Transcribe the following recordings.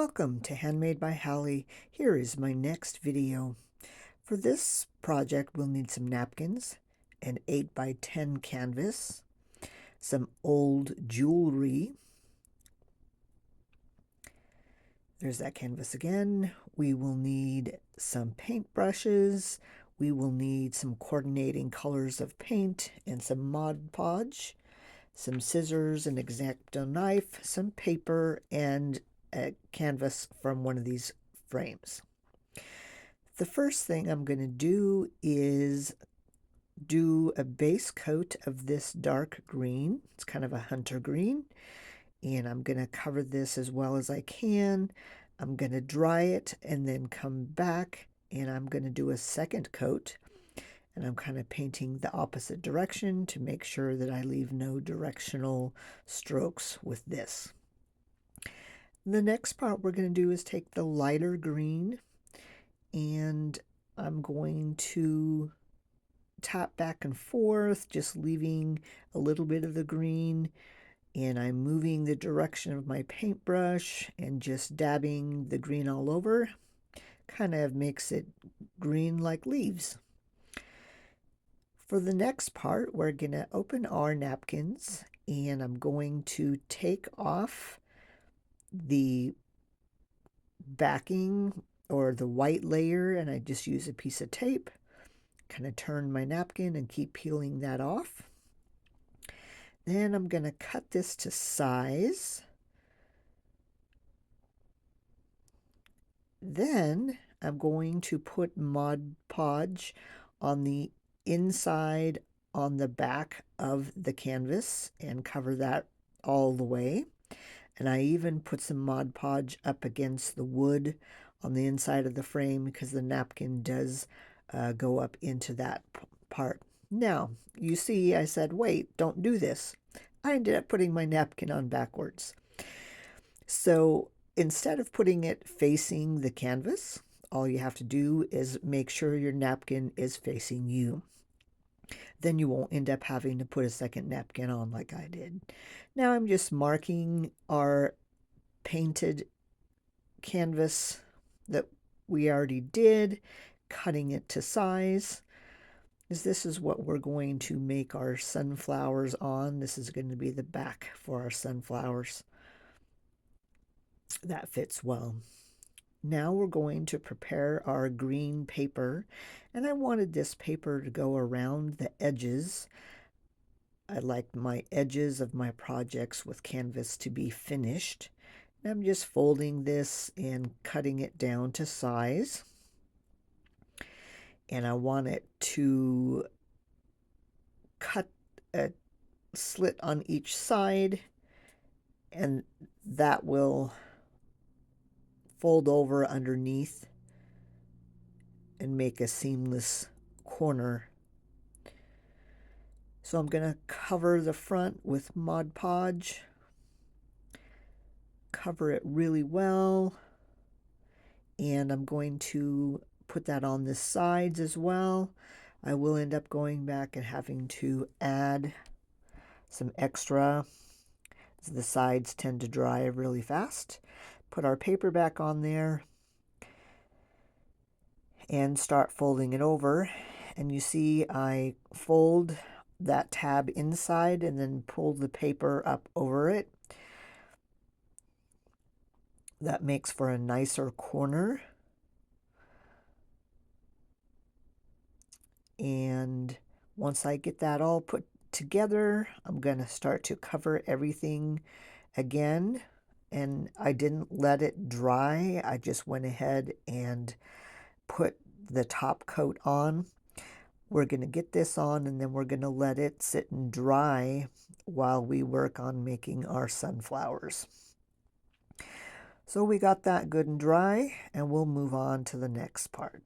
Welcome to Handmade by Hallie. Here is my next video. For this project, we'll need some napkins, an 8 by 10 canvas, some old jewelry. There's that canvas again. We will need some paint brushes. We will need some coordinating colors of paint and some Mod Podge, some scissors, an X-Acto knife, some paper, and a canvas from one of these frames. The first thing I'm going to do is do a base coat of this dark green. It's kind of a hunter green, and I'm going to cover this as well as I can. I'm going to dry it and then come back, and I'm going to do a second coat, and I'm kind of painting the opposite direction to make sure that I leave no directional strokes with this. The next part we're going to do is take the lighter green, and I'm going to tap back and forth, just leaving a little bit of the green, and I'm moving the direction of my paintbrush and just dabbing the green all over. Kind of makes it green like leaves. For the next part, we're going to open our napkins, and I'm going to take off the backing or the white layer, and I just use a piece of tape, kind of turn my napkin and keep peeling that off. Then I'm going to cut this to size. Then I'm going to put Mod Podge on the inside on the back of the canvas and cover that all the way. And I even put some Mod Podge up against the wood on the inside of the frame because the napkin does go up into that part. Now, you see, I said, wait, don't do this. I ended up putting my napkin on backwards. So instead of putting it facing the canvas, all you have to do is make sure your napkin is facing you. Then you won't end up having to put a second napkin on like I did. Now I'm just marking our painted canvas that we already did, cutting it to size. This is what we're going to make our sunflowers on. This is going to be the back for our sunflowers. That fits well. Now we're going to prepare our green paper, and I wanted this paper to go around the edges. I like my edges of my projects with canvas to be finished. I'm just folding this and cutting it down to size. And I want it to cut a slit on each side, and that will fold over underneath and make a seamless corner. So I'm going to cover the front with Mod Podge, cover it really well, and I'm going to put that on the sides as well. I will end up going back and having to add some extra. The sides tend to dry really fast. Put our paper back on there and start folding it over. And you see I fold that tab inside and then pull the paper up over it. That makes for a nicer corner. And once I get that all put together, I'm going to start to cover everything again. And I didn't let it dry. I just went ahead and put the top coat on. We're going to get this on, and then we're going to let it sit and dry while we work on making our sunflowers. So we got that good and dry, and we'll move on to the next part.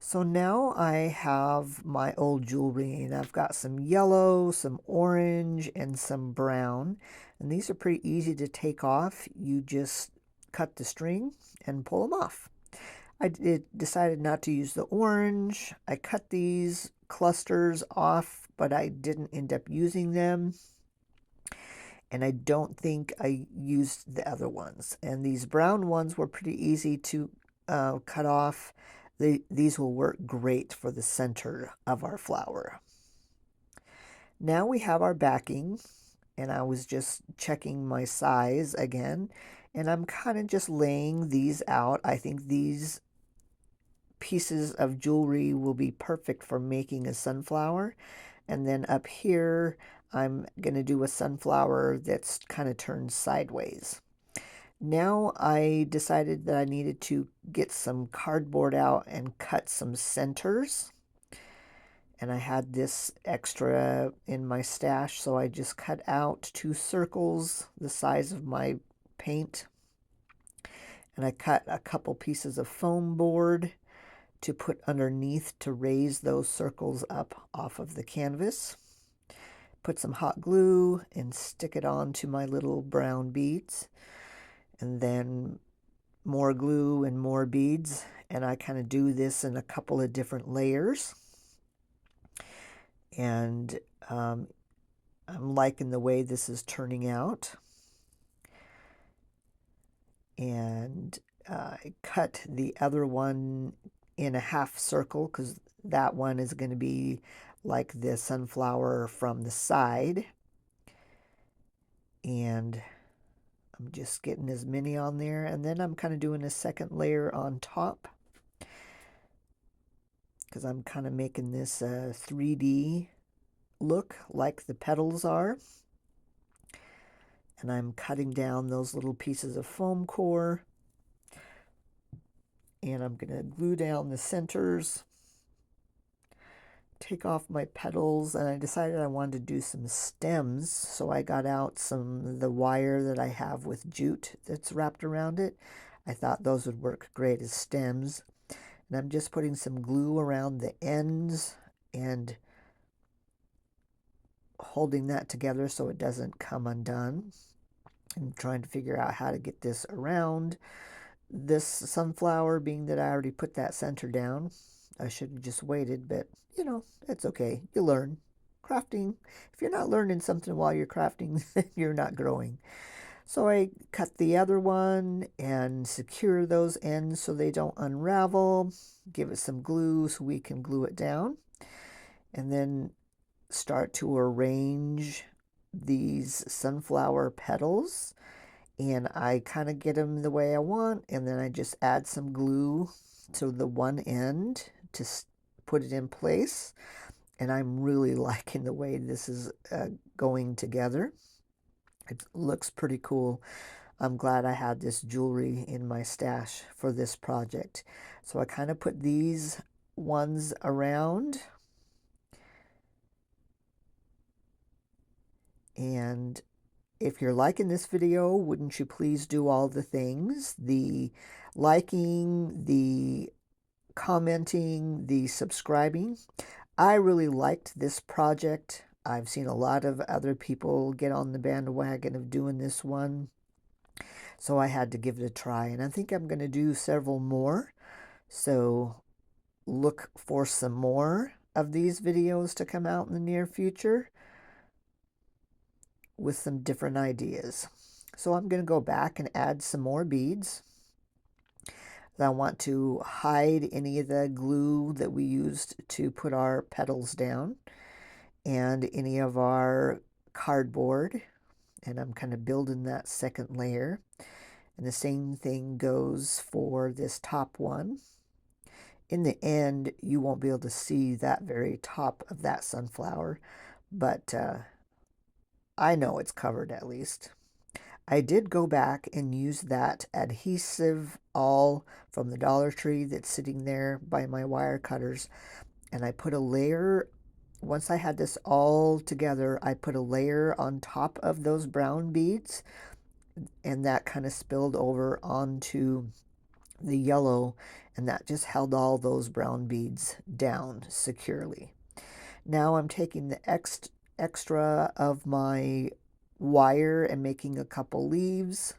So now I have my old jewelry, and I've got some yellow, some orange, and some brown. And these are pretty easy to take off. You just cut the string and pull them off. I decided not to use the orange. I cut these clusters off, but I didn't end up using them. and I don't think I used the other ones. And these brown ones were pretty easy to cut off. These will work great for the center of our flower. Now we have our backing, and I was just checking my size again, and I'm kind of just laying these out. I think these pieces of jewelry will be perfect for making a sunflower. And then up here, I'm going to do a sunflower that's kind of turned sideways. Now I decided that I needed to get some cardboard out and cut some centers. And I had this extra in my stash, so I just cut out 2 circles the size of my paint. And I cut a couple pieces of foam board to put underneath to raise those circles up off of the canvas. Put some hot glue and stick it onto my little brown beads, and then more glue and more beads, and I kind of do this in a couple of different layers. And I'm liking the way this is turning out. And I cut the other one in a half circle because that one is going to be like the sunflower from the side. And I'm just getting as many on there, and then I'm kind of doing a second layer on top because I'm kind of making this a 3D look like the petals are. And I'm cutting down those little pieces of foam core, and I'm going to glue down the centers, take off my petals, and I decided I wanted to do some stems, so I got out some of the wire that I have with jute that's wrapped around it. I thought those would work great as stems. And I'm just putting some glue around the ends and holding that together so it doesn't come undone. I'm trying to figure out how to get this around this sunflower, being that I already put that center down. I should have just waited, but you know, it's okay. You learn. Crafting, if you're not learning something while you're crafting, you're not growing. So I cut the other one and secure those ends so they don't unravel. Give it some glue so we can glue it down. And then start to arrange these sunflower petals. And I kind of get them the way I want. And then I just add some glue to the one end to put it in place. And I'm really liking the way this is going together. It looks pretty cool. I'm glad I had this jewelry in my stash for this project. So I kind of put these ones around. And if you're liking this video, wouldn't you please do all the things? The liking, the commenting, the subscribing. I really liked this project. I've seen a lot of other people get on the bandwagon of doing this one. So I had to give it a try, and I think I'm going to do several more. So look for some more of these videos to come out in the near future with some different ideas. So I'm going to go back and add some more beads. I want to hide any of the glue that we used to put our petals down and any of our cardboard. And I'm kind of building that second layer. And the same thing goes for this top one. In the end, you won't be able to see that very top of that sunflower, but I know it's covered at least. I did go back and use that adhesive all from the Dollar Tree that's sitting there by my wire cutters, and I put a layer. Once I had this all together, I put a layer on top of those brown beads, and that kind of spilled over onto the yellow, and that just held all those brown beads down securely. Now I'm taking the extra of my wire and making a couple leaves.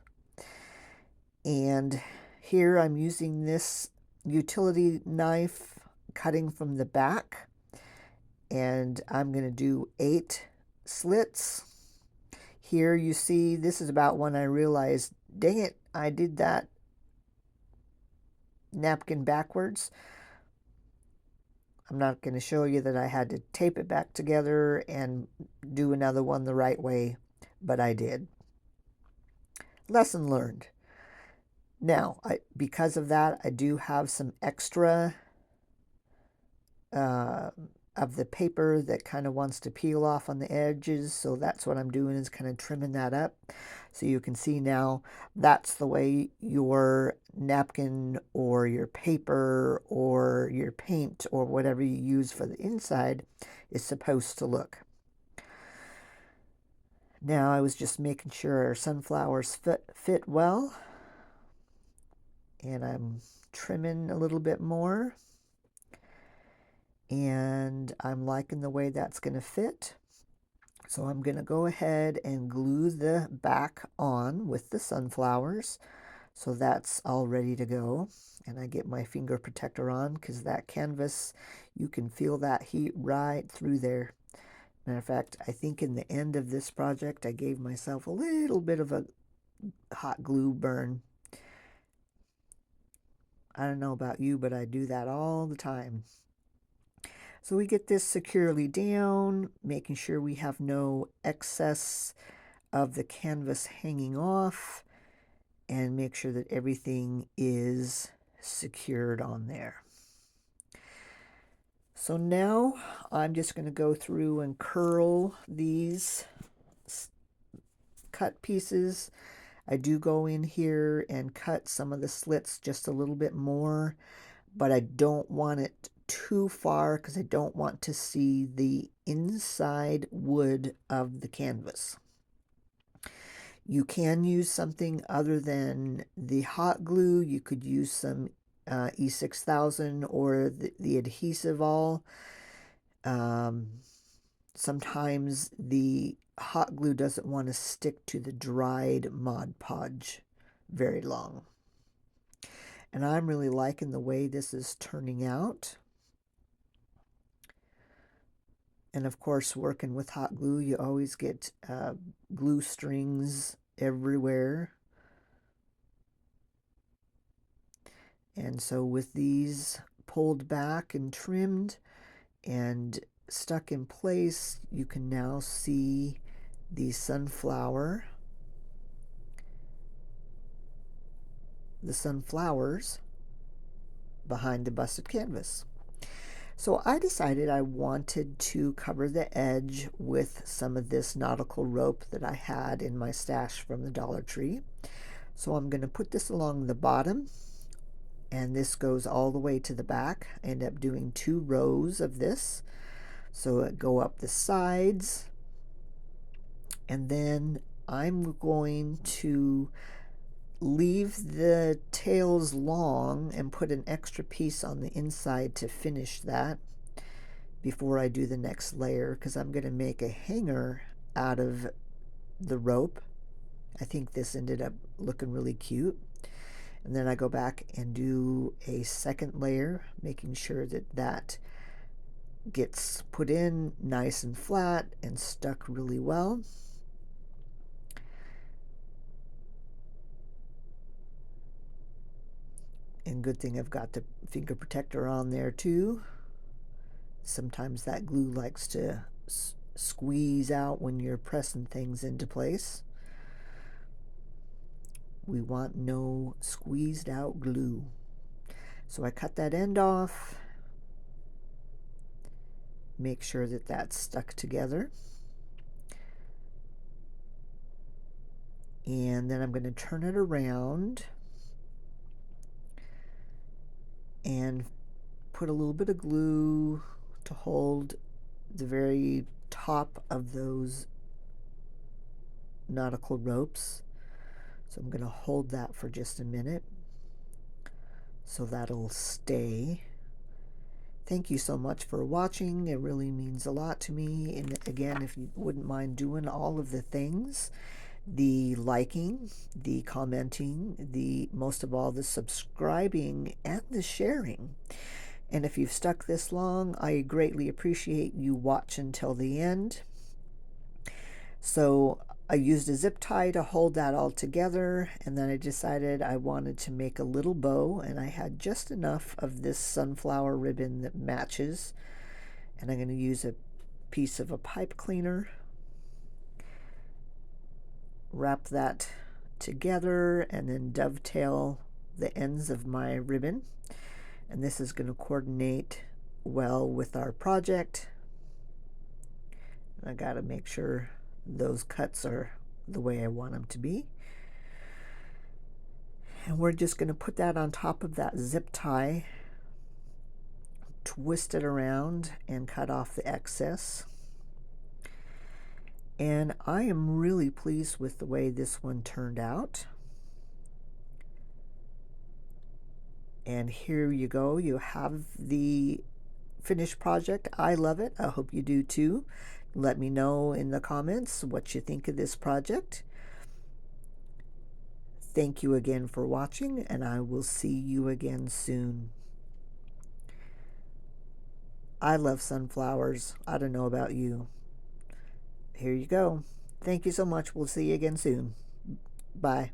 And here I'm using this utility knife, cutting from the back, and I'm going to do 8 slits Here you see, this is about when I realized, dang it, I did that napkin backwards. I'm not going to show you that I had to tape it back together and do another one the right way, but I did. Lesson learned. Now, because of that, I do have some extra uh, of the paper that kind of wants to peel off on the edges, so that's what I'm doing, is kind of trimming that up. So you can see now that's the way your napkin or your paper or your paint or whatever you use for the inside is supposed to look. Now I was just making sure our sunflowers fit well, and I'm trimming a little bit more, and I'm liking the way that's going to fit. So I'm going to go ahead and glue the back on with the sunflowers. So that's all ready to go. And I get my finger protector on because that canvas, you can feel that heat right through there. Matter of fact, I think in the end of this project, I gave myself a little bit of a hot glue burn. I don't know about you, but I do that all the time. So we get this securely down, making sure we have no excess of the canvas hanging off, and make sure that everything is secured on there. So now I'm just going to go through and curl these cut pieces. I do go in here and cut some of the slits just a little bit more, but I don't want it too far because I don't want to see the inside wood of the canvas. You can use something other than the hot glue. You could use some E6000 or the adhesive all. Sometimes the hot glue doesn't want to stick to the dried Mod Podge very long. And I'm really liking the way this is turning out. And of course, working with hot glue, you always get glue strings everywhere. And so with these pulled back and trimmed and stuck in place, you can now see the sunflowers behind the busted canvas. So I decided I wanted to cover the edge with some of this nautical rope that I had in my stash from the Dollar Tree. So I'm going to put this along the bottom, and this goes all the way to the back. I end up doing 2 rows of this. So it go up the sides, and then I'm going to leave the tails long and put an extra piece on the inside to finish that before I do the next layer, because I'm going to make a hanger out of the rope. I think this ended up looking really cute. And then I go back and do a second layer, making sure that that gets put in nice and flat and stuck really well. And good thing I've got the finger protector on there too. Sometimes that glue likes to squeeze out when you're pressing things into place. We want no squeezed out glue. So I cut that end off, make sure that that's stuck together. And then I'm going to turn it around and put a little bit of glue to hold the very top of those nautical ropes. So I'm going to hold that for just a minute so that'll stay. Thank you so much for watching. It really means a lot to me. And again, if you wouldn't mind doing all of the things, the liking, the commenting, the most of all the subscribing and the sharing. And if you've stuck this long, I greatly appreciate you watching till the end. So I used a zip tie to hold that all together, and then I decided I wanted to make a little bow, and I had just enough of this sunflower ribbon that matches, and I'm going to use a piece of a pipe cleaner, wrap that together, and then dovetail the ends of my ribbon, and this is going to coordinate well with our project. I got to make sure those cuts are the way I want them to be. And we're just going to put that on top of that zip tie, twist it around, and cut off the excess. And I am really pleased with the way this one turned out. And here you go. You have the finished project. I love it. I hope you do too. Let me know in the comments what you think of this project. Thank you again for watching, and I will see you again soon. I love sunflowers. I don't know about you. Here you go. Thank you so much. We'll see you again soon. Bye.